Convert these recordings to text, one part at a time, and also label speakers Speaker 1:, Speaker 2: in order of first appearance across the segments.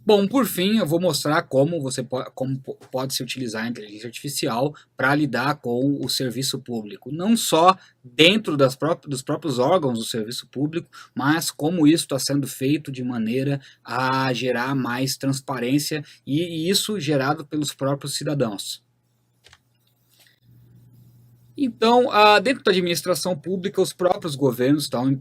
Speaker 1: Bom, por fim, eu vou mostrar como pode se utilizar a inteligência artificial para lidar com o serviço público, não só dentro dos próprios órgãos do serviço público, mas como isso está sendo feito de maneira a gerar mais transparência e isso gerado pelos próprios cidadãos. Então, dentro da administração pública, os próprios governos estão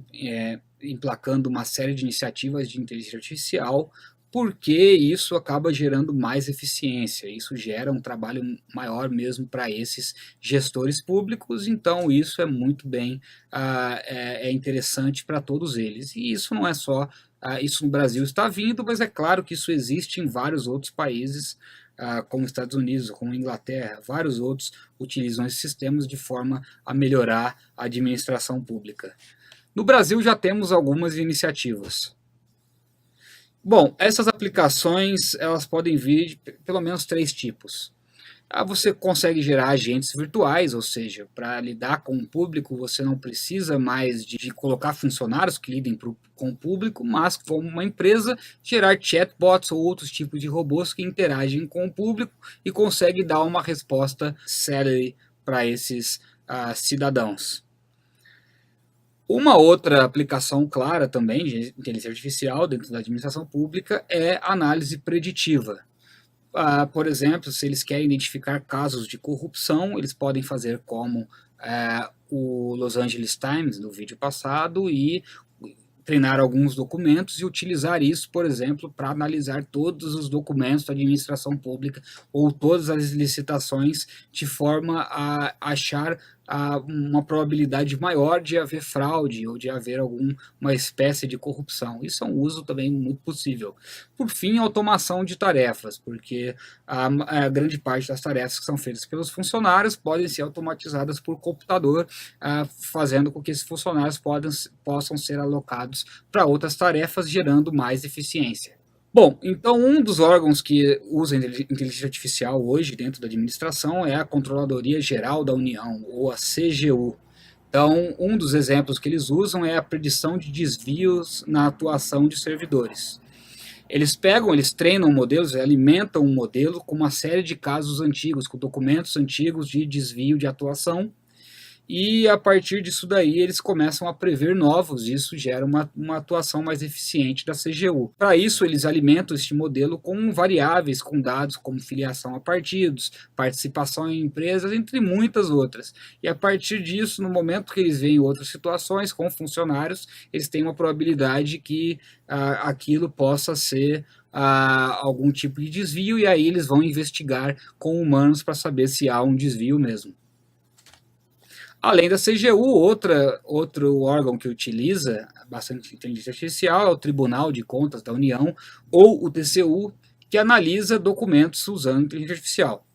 Speaker 1: emplacando uma série de iniciativas de inteligência artificial, porque isso acaba gerando mais eficiência, isso gera um trabalho maior mesmo para esses gestores públicos, então isso é muito bem, é interessante para todos eles. E isso não é só, isso no Brasil está vindo, mas é claro que isso existe em vários outros países, como Estados Unidos, como Inglaterra, vários outros utilizam esses sistemas de forma a melhorar a administração pública. No Brasil já temos algumas iniciativas. Bom, essas aplicações elas podem vir de pelo menos três tipos. Você consegue gerar agentes virtuais, ou seja, para lidar com o público você não precisa mais de colocar funcionários que lidem com o público, mas como uma empresa, gerar chatbots ou outros tipos de robôs que interagem com o público e conseguem dar uma resposta célere para esses cidadãos. Uma outra aplicação clara também de inteligência artificial dentro da administração pública é a análise preditiva. Por exemplo, se eles querem identificar casos de corrupção, eles podem fazer como o Los Angeles Times no vídeo passado e treinar alguns documentos e utilizar isso, por exemplo, para analisar todos os documentos da administração pública ou todas as licitações de forma a achar uma probabilidade maior de haver fraude ou de haver alguma espécie de corrupção. Isso é um uso também muito possível. Por fim, automação de tarefas, porque a grande parte das tarefas que são feitas pelos funcionários podem ser automatizadas por computador, fazendo com que esses funcionários possam ser alocados para outras tarefas, gerando mais eficiência. Bom, então um dos órgãos que usa inteligência artificial hoje dentro da administração é a Controladoria Geral da União, ou a CGU. Então, um dos exemplos que eles usam é a predição de desvios na atuação de servidores. Eles treinam modelos, alimentam um modelo com uma série de casos antigos, com documentos antigos de desvio de atuação, e a partir disso daí eles começam a prever novos, e isso gera uma atuação mais eficiente da CGU. Para isso eles alimentam este modelo com variáveis, com dados como filiação a partidos, participação em empresas, entre muitas outras. E a partir disso, no momento que eles veem outras situações com funcionários, eles têm uma probabilidade que aquilo possa ser algum tipo de desvio, e aí eles vão investigar com humanos para saber se há um desvio mesmo. Além da CGU, outro órgão que utiliza bastante inteligência artificial é o Tribunal de Contas da União, ou o TCU, que analisa documentos usando inteligência artificial.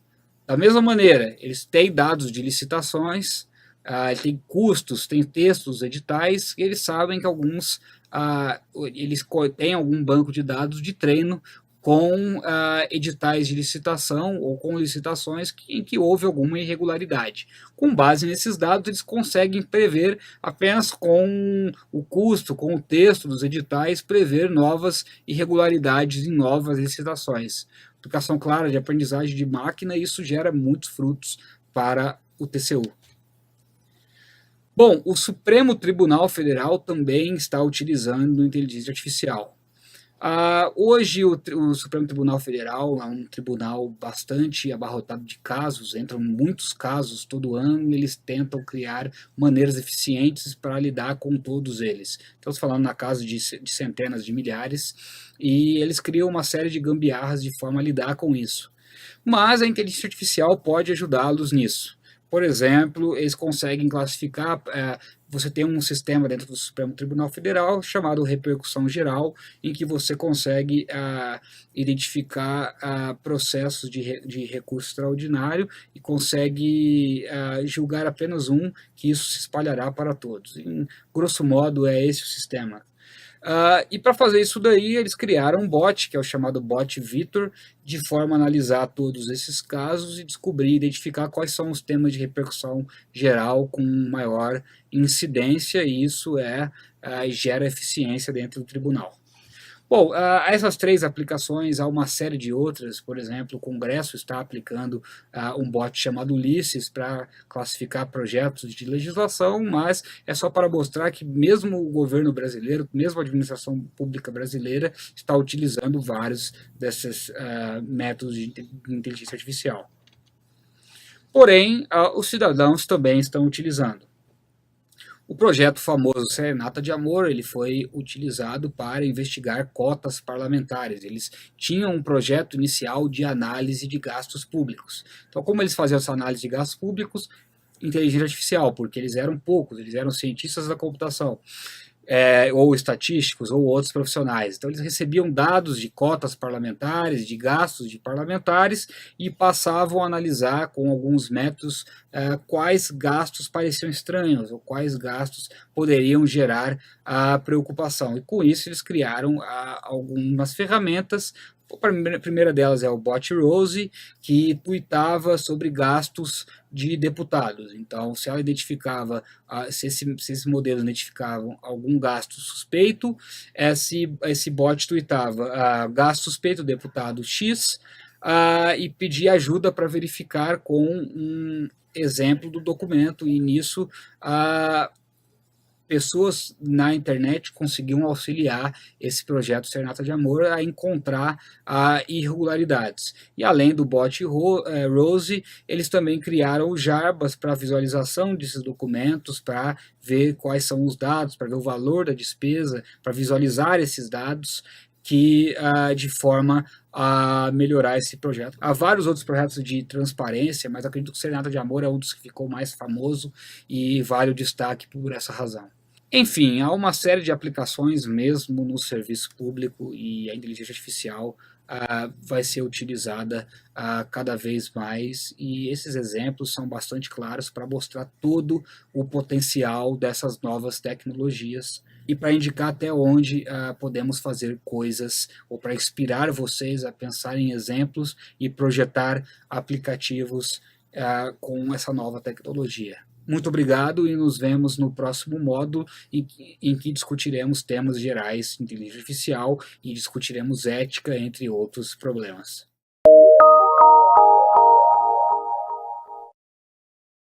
Speaker 1: Da mesma maneira, eles têm dados de licitações, têm custos, têm textos, editais, e eles sabem que eles têm algum banco de dados de treino com editais de licitação ou com licitações em que houve alguma irregularidade. Com base nesses dados, eles conseguem prever, apenas com o custo, com o texto dos editais, prever novas irregularidades em novas licitações. Aplicação clara de aprendizagem de máquina, e isso gera muitos frutos para o TCU. Bom, o Supremo Tribunal Federal também está utilizando inteligência artificial. Hoje o Supremo Tribunal Federal é um tribunal bastante abarrotado de casos, entram muitos casos todo ano, e eles tentam criar maneiras eficientes para lidar com todos eles. Estamos falando na casa de centenas de milhares, e eles criam uma série de gambiarras de forma a lidar com isso. Mas a inteligência artificial pode ajudá-los nisso. Por exemplo, eles conseguem classificar, você tem um sistema dentro do Supremo Tribunal Federal chamado repercussão geral, em que você consegue identificar processos de recurso extraordinário e consegue julgar apenas um, que isso se espalhará para todos. Em grosso modo, é esse o sistema. E para fazer isso daí, eles criaram um bot, que é o chamado bot Vitor, de forma a analisar todos esses casos e descobrir, identificar quais são os temas de repercussão geral com maior incidência, e isso gera eficiência dentro do tribunal. Bom, essas três aplicações, há uma série de outras. Por exemplo, o Congresso está aplicando um bot chamado Ulisses para classificar projetos de legislação, mas é só para mostrar que mesmo o governo brasileiro, mesmo a administração pública brasileira, está utilizando vários desses métodos de inteligência artificial. Porém, os cidadãos também estão utilizando. O projeto famoso Serenata de Amor, ele foi utilizado para investigar cotas parlamentares. Eles tinham um projeto inicial de análise de gastos públicos. Então, como eles faziam essa análise de gastos públicos? Inteligência artificial, porque eles eram poucos, eles eram cientistas da computação. Ou estatísticos, ou outros profissionais. Então, eles recebiam dados de cotas parlamentares, de gastos de parlamentares, e passavam a analisar com alguns métodos quais gastos pareciam estranhos, ou quais gastos poderiam gerar a preocupação. E com isso, eles criaram algumas ferramentas. A primeira delas é o bot Rose, que tuitava sobre gastos de deputados. Então, se ela identificava, se esses modelos identificavam algum gasto suspeito, esse bot tuitava gasto suspeito, deputado X, e pedia ajuda para verificar com um exemplo do documento, e nisso pessoas na internet conseguiam auxiliar esse projeto Serenata de Amor a encontrar irregularidades. E além do bot Rose, eles também criaram o Jarbas para visualização desses documentos, para ver quais são os dados, para ver o valor da despesa, para visualizar esses dados, que de forma a melhorar esse projeto. Há vários outros projetos de transparência, mas acredito que o Serenata de Amor é um dos que ficou mais famoso e vale o destaque por essa razão. Enfim, há uma série de aplicações mesmo no serviço público, e a inteligência artificial vai ser utilizada cada vez mais, e esses exemplos são bastante claros para mostrar todo o potencial dessas novas tecnologias e para indicar até onde podemos fazer coisas, ou para inspirar vocês a pensar em exemplos e projetar aplicativos com essa nova tecnologia. Muito obrigado e nos vemos no próximo módulo em que discutiremos temas gerais de inteligência artificial e discutiremos ética, entre outros problemas.